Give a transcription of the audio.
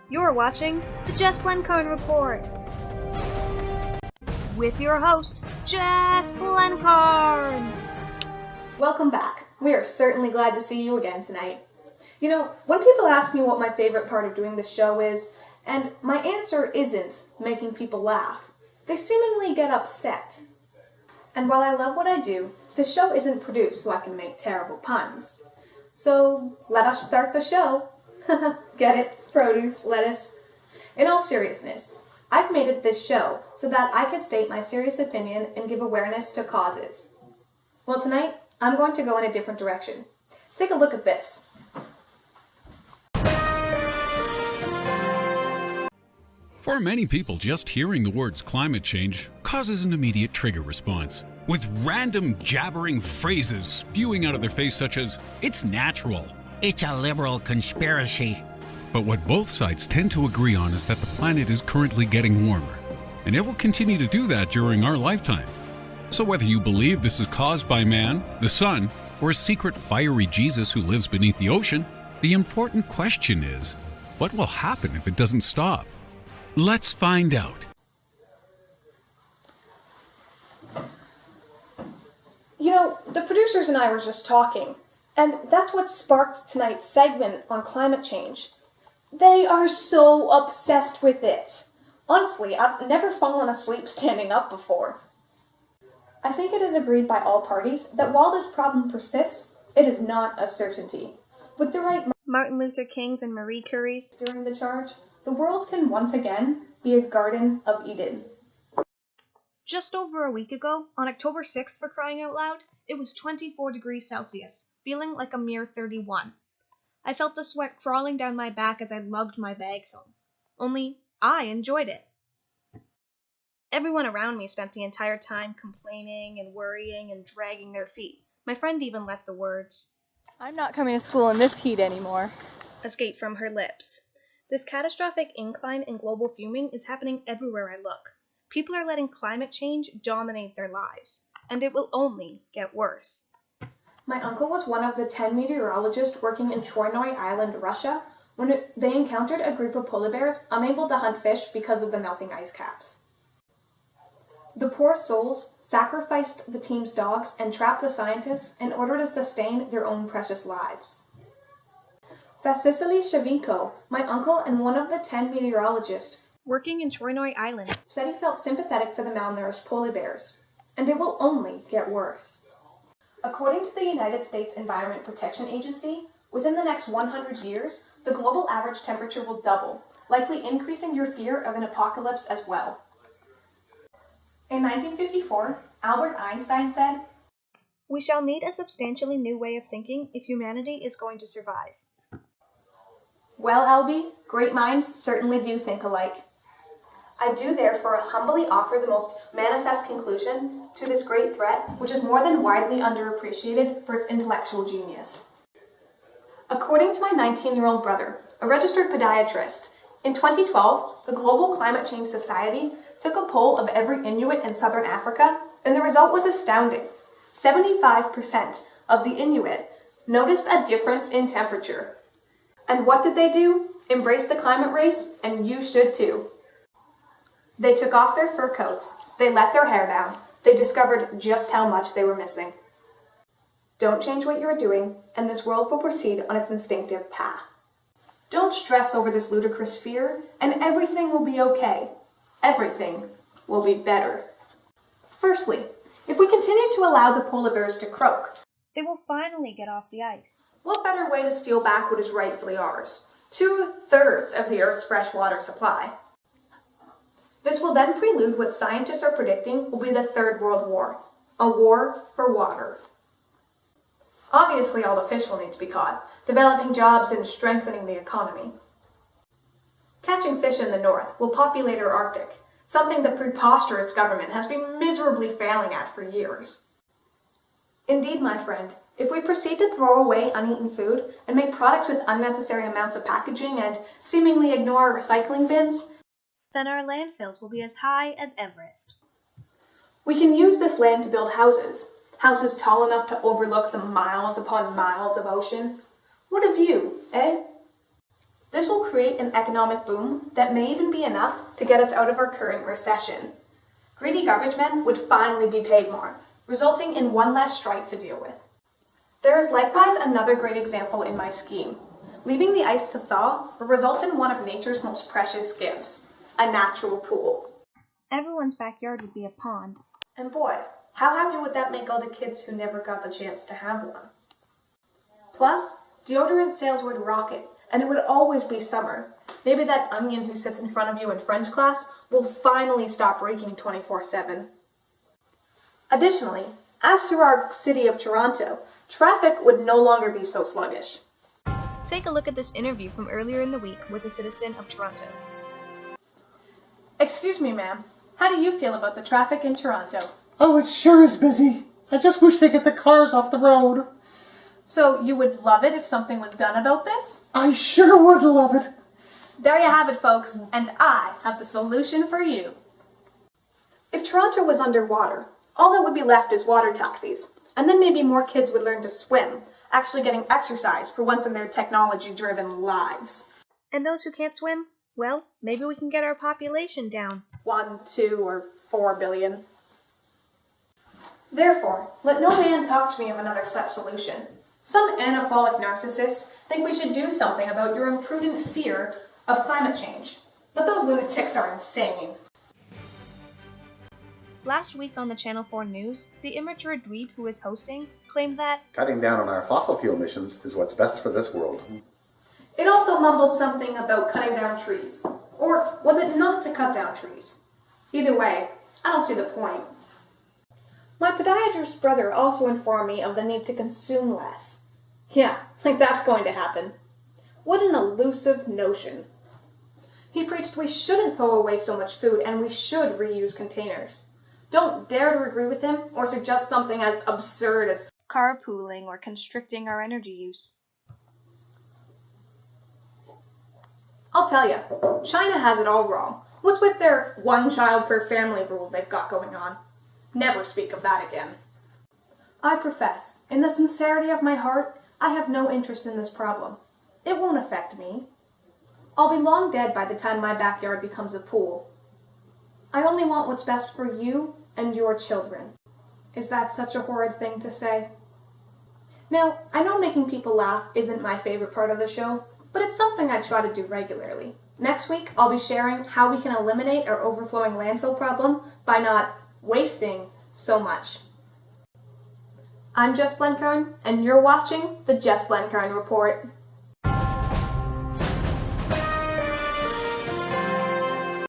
You're watching the Jess Blencarn Report with your host, Jess Blencarn. Welcome back. We are certainly glad to see you again tonight. You know, when people ask me what my favorite part of doing this show is, and my answer isn't making people laugh, they seemingly get upset. And while I love what I do, the show isn't produced so I can make terrible puns. So, let us start the show. Get it? Produce, lettuce. In all seriousness, I've made it this show so that I could state my serious opinion and give awareness to causes. Well, tonight, I'm going to go in a different direction. Take a look at this. For many people, just hearing the words climate change causes an immediate trigger response, with random jabbering phrases spewing out of their face such as, "It's natural." It's a liberal conspiracy. But what both sides tend to agree on is that the planet is currently getting warmer, and it will continue to do that during our lifetime. So whether you believe this is caused by man, the sun, or a secret fiery Jesus who lives beneath the ocean, the important question is, what will happen if it doesn't stop? Let's find out. You know, the producers and I were just talking, and that's what sparked tonight's segment on climate change. They are so obsessed with it. Honestly, I've never fallen asleep standing up before. I think it is agreed by all parties that while this problem persists, it is not a certainty. With the right Martin Luther King's and Marie Curie's during the charge, the world can once again be a Garden of Eden. Just over a week ago, on October 6th for crying out loud, it was 24 degrees Celsius, feeling like a mere 31. I felt the sweat crawling down my back as I lugged my bags home. Only, I enjoyed it. Everyone around me spent the entire time complaining and worrying and dragging their feet. My friend even let the words, "I'm not coming to school in this heat anymore," escape from her lips. This catastrophic incline in global fuming is happening everywhere I look. People are letting climate change dominate their lives, and it will only get worse. My uncle was one of the 10 meteorologists working in Troynoy Island, Russia, when they encountered a group of polar bears unable to hunt fish because of the melting ice caps. The poor souls sacrificed the team's dogs and trapped the scientists in order to sustain their own precious lives. Vasily Shavinko, my uncle and one of the 10 meteorologists Working in Troynoy Island, said he felt sympathetic for the malnourished polar bears, and it will only get worse. According to the United States Environment Protection Agency, within the next 100 years, the global average temperature will double, likely increasing your fear of an apocalypse as well. In 1954, Albert Einstein said, we shall need a substantially new way of thinking if humanity is going to survive. "Well, Albie, great minds certainly do think alike. I do therefore humbly offer the most manifest conclusion to this great threat, which is more than widely underappreciated for its intellectual genius. According to my 19-year-old brother, a registered podiatrist, in 2012, the Global Climate Change Society took a poll of every Inuit in southern Africa, and the result was astounding. 75% of the Inuit noticed a difference in temperature. And what did they do? Embrace the climate race, and you should too. They took off their fur coats, they let their hair down, they discovered just how much they were missing. Don't change what you are doing, and this world will proceed on its instinctive path. Don't stress over this ludicrous fear, and everything will be okay. Everything will be better. Firstly, if we continue to allow the polar bears to croak, they will finally get off the ice. What better way to steal back what is rightfully ours? 2/3 of the Earth's freshwater supply. This will then prelude what scientists are predicting will be the Third World War, a war for water. Obviously, all the fish will need to be caught, developing jobs and strengthening the economy. Catching fish in the north will populate our Arctic, something the preposterous government has been miserably failing at for years. Indeed, my friend, if we proceed to throw away uneaten food and make products with unnecessary amounts of packaging and seemingly ignore our recycling bins, then our landfills will be as high as Everest. We can use this land to build houses tall enough to overlook the miles upon miles of ocean. What a view, eh? This will create an economic boom that may even be enough to get us out of our current recession. Greedy garbage men would finally be paid more, resulting in one less strike to deal with. There is likewise another great example in my scheme. Leaving the ice to thaw will result in one of nature's most precious gifts, a natural pool. Everyone's backyard would be a pond. And boy, how happy would that make all the kids who never got the chance to have one? Plus, deodorant sales would rocket, and it would always be summer. Maybe that onion who sits in front of you in French class will finally stop raking 24/7. Additionally, as to our city of Toronto, traffic would no longer be so sluggish. Take a look at this interview from earlier in the week with a citizen of Toronto. Excuse me, ma'am. How do you feel about the traffic in Toronto? Oh, it sure is busy. I just wish they get the cars off the road. So you would love it if something was done about this? I sure would love it. There you have it, folks, and I have the solution for you. If Toronto was underwater, all that would be left is water taxis, and then maybe more kids would learn to swim, actually getting exercise for once in their technology-driven lives. And those who can't swim? Well, maybe we can get our population down. 1, 2, or 4 billion. Therefore, let no man talk to me of another such solution. Some anapholic narcissists think we should do something about your imprudent fear of climate change. But those lunatics are insane. Last week on the Channel 4 News, the immature dweeb who was hosting claimed that cutting down on our fossil fuel emissions is what's best for this world. It also mumbled something about cutting down trees. Or was it not to cut down trees? Either way, I don't see the point. My podiatrist brother also informed me of the need to consume less. Yeah, like that's going to happen. What an elusive notion. He preached we shouldn't throw away so much food and we should reuse containers. Don't dare to agree with him or suggest something as absurd as carpooling or constricting our energy use. I'll tell you, China has it all wrong. What's with their one child per family rule they've got going on? Never speak of that again. I profess, in the sincerity of my heart, I have no interest in this problem. It won't affect me. I'll be long dead by the time my backyard becomes a pool. I only want what's best for you and your children. Is that such a horrid thing to say? Now, I know making people laugh isn't my favorite part of the show, but it's something I try to do regularly. Next week, I'll be sharing how we can eliminate our overflowing landfill problem by not wasting so much. I'm Jess Blenkarn, and you're watching the Jess Blenkarn Report.